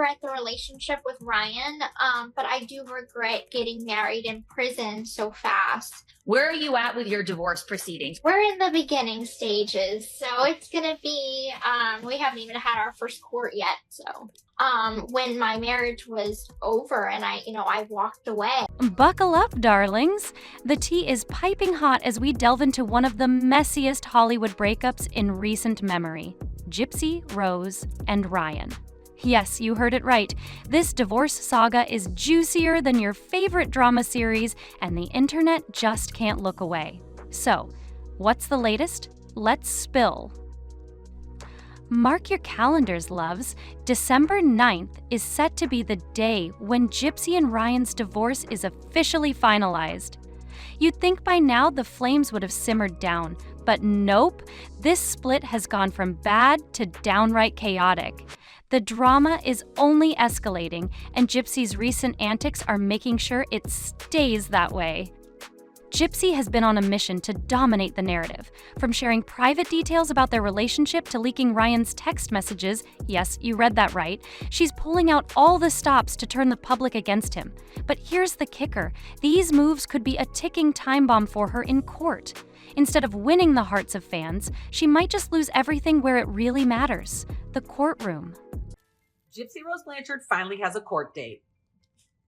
regret the relationship with Ryan, but I do regret getting married in prison so fast. Where are you at with your divorce proceedings? We're in the beginning stages, so it's gonna be, we haven't even had our first court yet, so. When my marriage was over and I walked away. Buckle up, darlings. The tea is piping hot as we delve into one of the messiest Hollywood breakups in recent memory. Gypsy, Rose, and Ryan. Yes, you heard it right. This divorce saga is juicier than your favorite drama series, and the internet just can't look away. So, what's the latest? Let's spill. Mark your calendars, loves. December 9th is set to be the day when Gypsy and Ryan's divorce is officially finalized. You'd think by now the flames would have simmered down, but nope. This split has gone from bad to downright chaotic. The drama is only escalating, and Gypsy's recent antics are making sure it stays that way. Gypsy has been on a mission to dominate the narrative, from sharing private details about their relationship to leaking Ryan's text messages. Yes, you read that right. She's pulling out all the stops to turn the public against him. But here's the kicker. These moves could be a ticking time bomb for her in court. Instead of winning the hearts of fans, she might just lose everything where it really matters, the courtroom. Gypsy Rose Blanchard finally has a court date.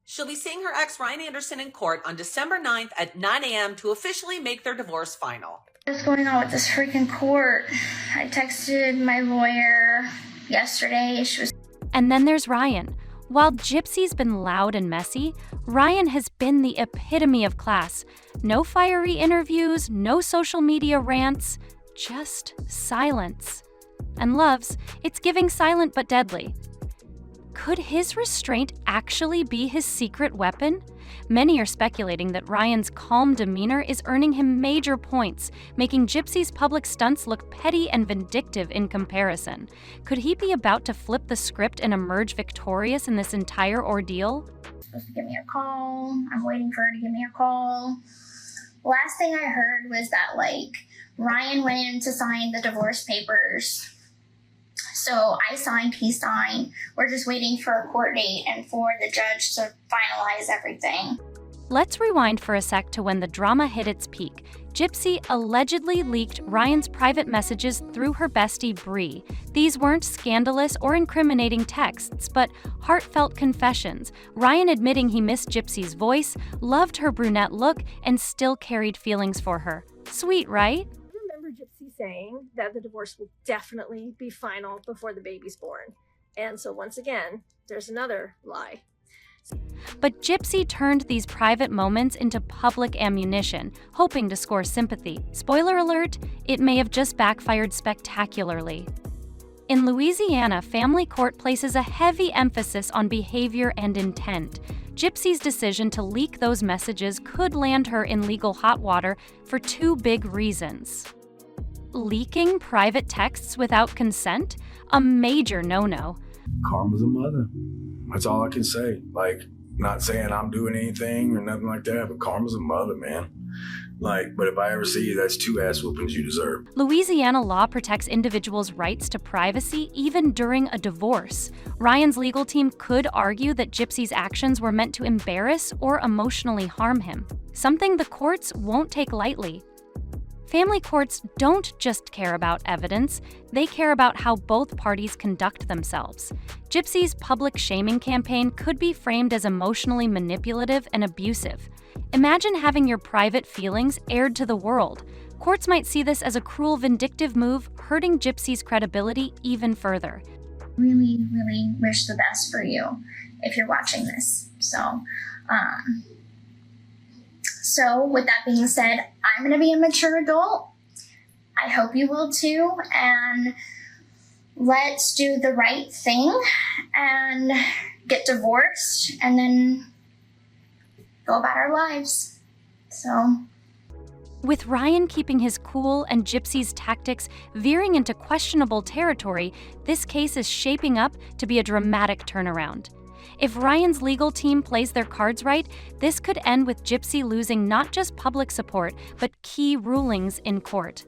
She'll be seeing her ex Ryan Anderson in court on December 9th at 9 a.m. to officially make their divorce final. What's going on with this freaking court? I texted my lawyer yesterday. And then there's Ryan. While Gypsy's been loud and messy, Ryan has been the epitome of class. No fiery interviews, no social media rants, just silence. And loves, it's giving silent but deadly. Could his restraint actually be his secret weapon? Many are speculating that Ryan's calm demeanor is earning him major points, making Gypsy's public stunts look petty and vindictive in comparison. Could he be about to flip the script and emerge victorious in this entire ordeal? Supposed to give me a call. I'm waiting for her to give me a call. Last thing I heard was that, Ryan went in to sign the divorce papers. So I signed, he signed. We're just waiting for a court date and for the judge to finalize everything. Let's rewind for a sec to when the drama hit its peak. Gypsy allegedly leaked Ryan's private messages through her bestie, Bree. These weren't scandalous or incriminating texts, but heartfelt confessions. Ryan admitting he missed Gypsy's voice, loved her brunette look, and still carried feelings for her. Sweet, right? Gypsy saying that the divorce will definitely be final before the baby's born. And so once again, there's another lie. But Gypsy turned these private moments into public ammunition, hoping to score sympathy. Spoiler alert, it may have just backfired spectacularly. In Louisiana, family court places a heavy emphasis on behavior and intent. Gypsy's decision to leak those messages could land her in legal hot water for two big reasons. Leaking private texts without consent? A major no-no. Karma's a mother. That's all I can say. Not saying I'm doing anything or nothing like that, but karma's a mother, man. But if I ever see you, that's 2 ass whoopings you deserve. Louisiana law protects individuals' rights to privacy even during a divorce. Ryan's legal team could argue that Gypsy's actions were meant to embarrass or emotionally harm him, something the courts won't take lightly. Family courts don't just care about evidence, they care about how both parties conduct themselves. Gypsy's public shaming campaign could be framed as emotionally manipulative and abusive. Imagine having your private feelings aired to the world. Courts might see this as a cruel, vindictive move, hurting Gypsy's credibility even further. Really, really wish the best for you if you're watching this. So with that being said, I'm going to be a mature adult. I hope you will too. And let's do the right thing and get divorced and then go about our lives. With Ryan keeping his cool and Gypsy's tactics veering into questionable territory, this case is shaping up to be a dramatic turnaround. If Ryan's legal team plays their cards right, this could end with Gypsy losing not just public support, but key rulings in court.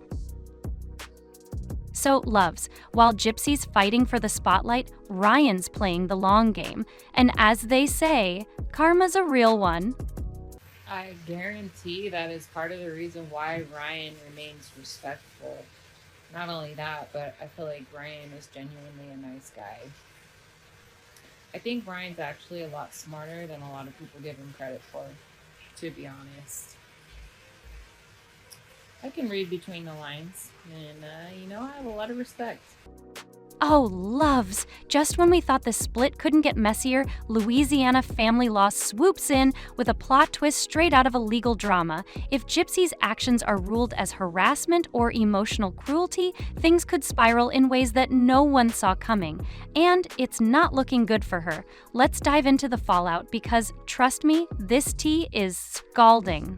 So, loves, while Gypsy's fighting for the spotlight, Ryan's playing the long game. And as they say, karma's a real one. I guarantee that is part of the reason why Ryan remains respectful. Not only that, but I feel like Ryan is genuinely a nice guy. I think Ryan's actually a lot smarter than a lot of people give him credit for, to be honest. I can read between the lines, and I have a lot of respect. Oh, loves! Just when we thought the split couldn't get messier, Louisiana family law swoops in with a plot twist straight out of a legal drama. If Gypsy's actions are ruled as harassment or emotional cruelty, things could spiral in ways that no one saw coming. And it's not looking good for her. Let's dive into the fallout because, trust me, this tea is scalding.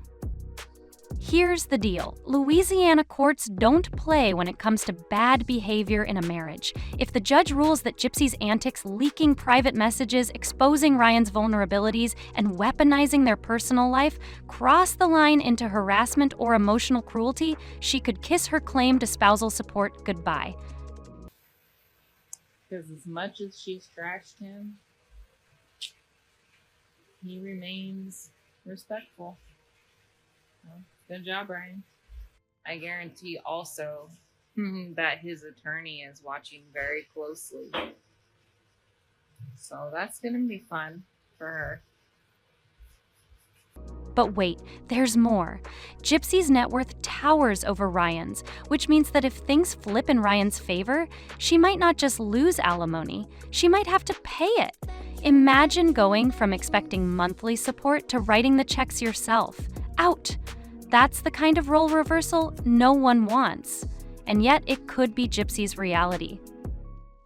Here's the deal. Louisiana courts don't play when it comes to bad behavior in a marriage. If the judge rules that Gypsy's antics, leaking private messages, exposing Ryan's vulnerabilities, and weaponizing their personal life cross the line into harassment or emotional cruelty, she could kiss her claim to spousal support goodbye. Because as much as she's trashed him, he remains respectful. Well, good job, Ryan. I guarantee also that his attorney is watching very closely. So that's going to be fun for her. But wait, there's more. Gypsy's net worth towers over Ryan's, which means that if things flip in Ryan's favor, she might not just lose alimony, she might have to pay it. Imagine going from expecting monthly support to writing the checks yourself. Out! That's the kind of role reversal no one wants. And yet it could be Gypsy's reality.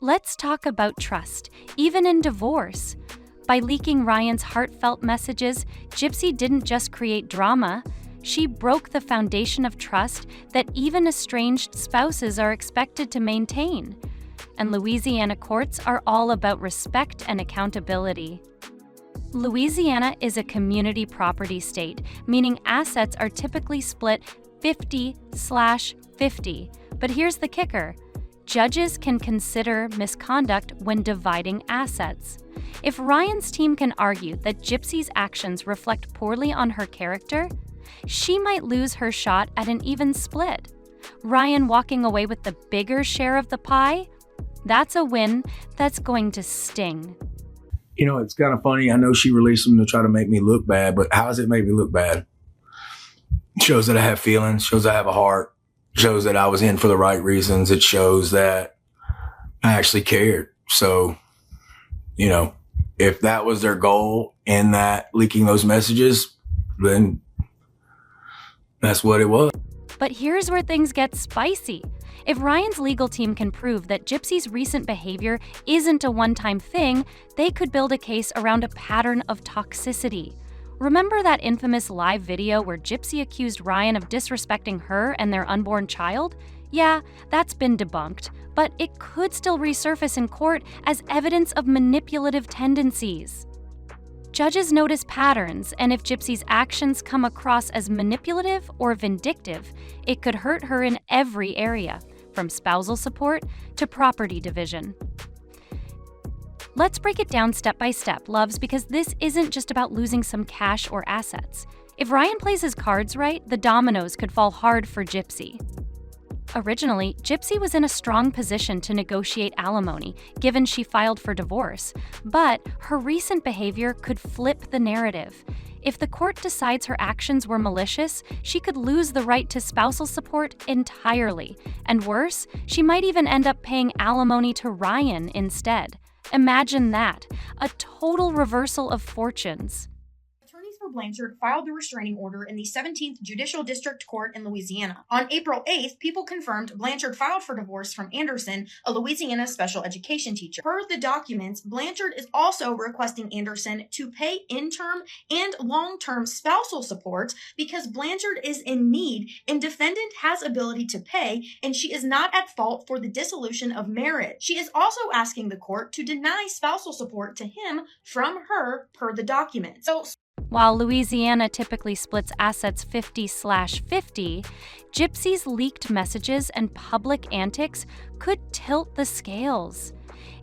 Let's talk about trust, even in divorce. By leaking Ryan's heartfelt messages, Gypsy didn't just create drama, she broke the foundation of trust that even estranged spouses are expected to maintain. And Louisiana courts are all about respect and accountability. Louisiana is a community property state, meaning assets are typically split 50/50. But here's the kicker. Judges can consider misconduct when dividing assets. If Ryan's team can argue that Gypsy's actions reflect poorly on her character, she might lose her shot at an even split. Ryan walking away with the bigger share of the pie? That's a win that's going to sting. You know, it's kind of funny. I know she released them to try to make me look bad, but how does it make me look bad? It shows that I have feelings, shows I have a heart, shows that I was in for the right reasons. It shows that I actually cared. So, you know, if that was their goal in that leaking those messages, then that's what it was. But here's where things get spicy. If Ryan's legal team can prove that Gypsy's recent behavior isn't a one-time thing, they could build a case around a pattern of toxicity. Remember that infamous live video where Gypsy accused Ryan of disrespecting her and their unborn child? Yeah, that's been debunked, but it could still resurface in court as evidence of manipulative tendencies. Judges notice patterns, and if Gypsy's actions come across as manipulative or vindictive, it could hurt her in every area, from spousal support to property division. Let's break it down step by step, loves, because this isn't just about losing some cash or assets. If Ryan plays his cards right, the dominoes could fall hard for Gypsy. Originally, Gypsy was in a strong position to negotiate alimony, given she filed for divorce, but her recent behavior could flip the narrative. If the court decides her actions were malicious, she could lose the right to spousal support entirely. And worse, she might even end up paying alimony to Ryan instead. Imagine that, a total reversal of fortunes. Attorneys for Blanchard filed the restraining order in the 17th Judicial District Court in Louisiana. On April 8th, People confirmed Blanchard filed for divorce from Anderson, a Louisiana special education teacher. Per the documents, Blanchard is also requesting Anderson to pay interim and long-term spousal support because Blanchard is in need and defendant has ability to pay, and she is not at fault for the dissolution of marriage. She is also asking the court to deny spousal support to him from her per the documents. So While Louisiana typically splits assets 50/50, Gypsy's leaked messages and public antics could tilt the scales.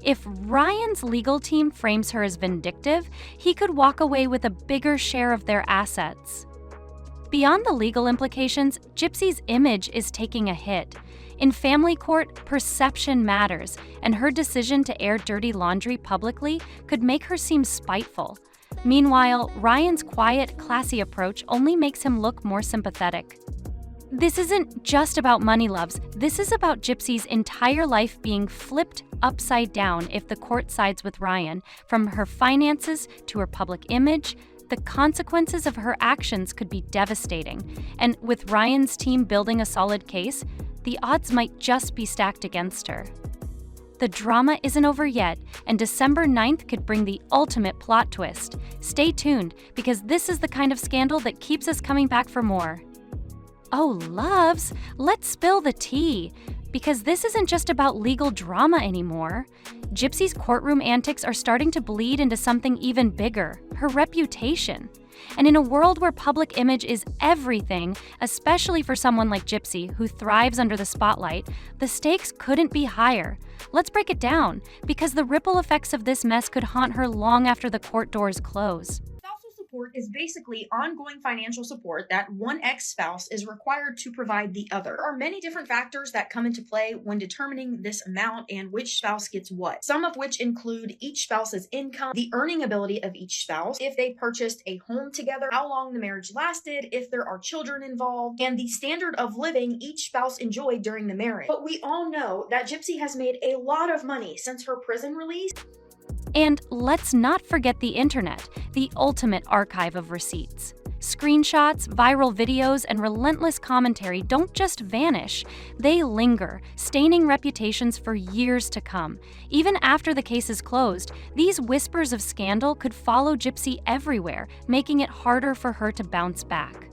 If Ryan's legal team frames her as vindictive, he could walk away with a bigger share of their assets. Beyond the legal implications, Gypsy's image is taking a hit. In family court, perception matters, and her decision to air dirty laundry publicly could make her seem spiteful. Meanwhile, Ryan's quiet, classy approach only makes him look more sympathetic. This isn't just about money, loves. This is about Gypsy's entire life being flipped upside down if the court sides with Ryan. From her finances to her public image, the consequences of her actions could be devastating. And with Ryan's team building a solid case, the odds might just be stacked against her. The drama isn't over yet, and December 9th could bring the ultimate plot twist. Stay tuned, because this is the kind of scandal that keeps us coming back for more. Oh, loves, let's spill the tea, because this isn't just about legal drama anymore. Gypsy's courtroom antics are starting to bleed into something even bigger, her reputation. And in a world where public image is everything, especially for someone like Gypsy, who thrives under the spotlight, the stakes couldn't be higher. Let's break it down, because the ripple effects of this mess could haunt her long after the court doors close. Support is basically ongoing financial support that one ex-spouse is required to provide the other. There are many different factors that come into play when determining this amount and which spouse gets what, some of which include each spouse's income, the earning ability of each spouse, if they purchased a home together, how long the marriage lasted, if there are children involved, and the standard of living each spouse enjoyed during the marriage. But we all know that Gypsy has made a lot of money since her prison release. And let's not forget the internet, the ultimate archive of receipts. Screenshots, viral videos, and relentless commentary don't just vanish. They linger, staining reputations for years to come. Even after the case is closed, these whispers of scandal could follow Gypsy everywhere, making it harder for her to bounce back.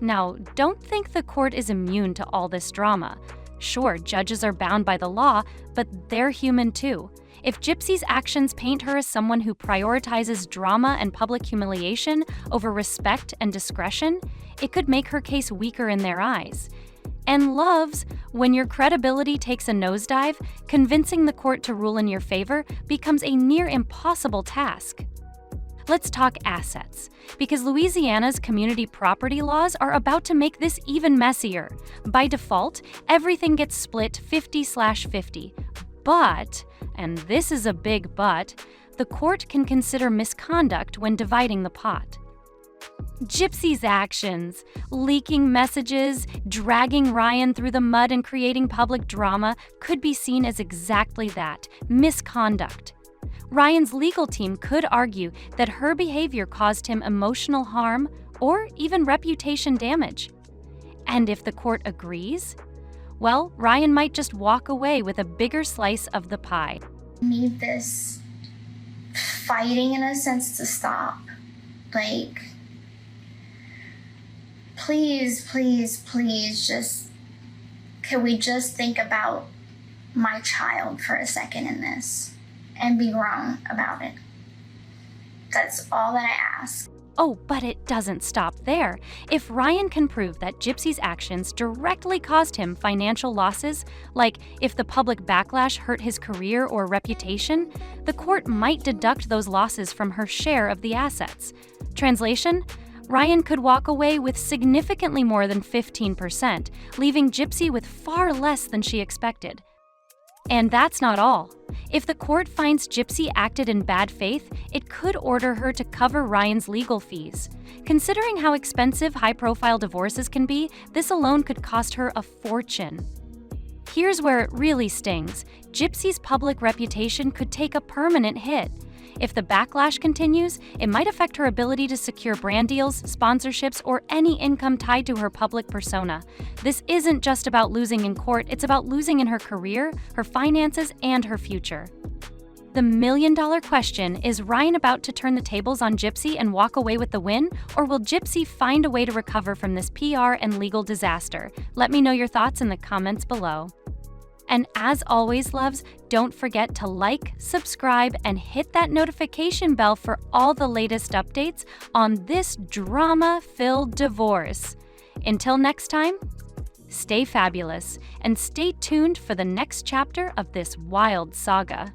Now, don't think the court is immune to all this drama. Sure, judges are bound by the law, but they're human too. If Gypsy's actions paint her as someone who prioritizes drama and public humiliation over respect and discretion, it could make her case weaker in their eyes. And loves, when your credibility takes a nosedive, convincing the court to rule in your favor becomes a near impossible task. Let's talk assets, because Louisiana's community property laws are about to make this even messier. By default, everything gets split 50/50. But, and this is a big but, the court can consider misconduct when dividing the pot. Gypsy's actions, leaking messages, dragging Ryan through the mud and creating public drama, could be seen as exactly that, misconduct. Ryan's legal team could argue that her behavior caused him emotional harm or even reputation damage. And if the court agrees, well, Ryan might just walk away with a bigger slice of the pie. Need this fighting, in a sense, to stop. Like, please, can we just think about my child for a second in this and be grown about it? That's all that I ask. Oh, but it doesn't stop there. If Ryan can prove that Gypsy's actions directly caused him financial losses, like if the public backlash hurt his career or reputation, the court might deduct those losses from her share of the assets. Translation? Ryan could walk away with significantly more than 15%, leaving Gypsy with far less than she expected. And that's not all. If the court finds Gypsy acted in bad faith, it could order her to cover Ryan's legal fees. Considering how expensive high-profile divorces can be, this alone could cost her a fortune. Here's where it really stings. Gypsy's public reputation could take a permanent hit. If the backlash continues, it might affect her ability to secure brand deals, sponsorships, or any income tied to her public persona. This isn't just about losing in court, it's about losing in her career, her finances, and her future. The million-dollar question, is Ryan about to turn the tables on Gypsy and walk away with the win, or will Gypsy find a way to recover from this PR and legal disaster? Let me know your thoughts in the comments below. And as always, loves, don't forget to like, subscribe, and hit that notification bell for all the latest updates on this drama-filled divorce. Until next time, stay fabulous and stay tuned for the next chapter of this wild saga.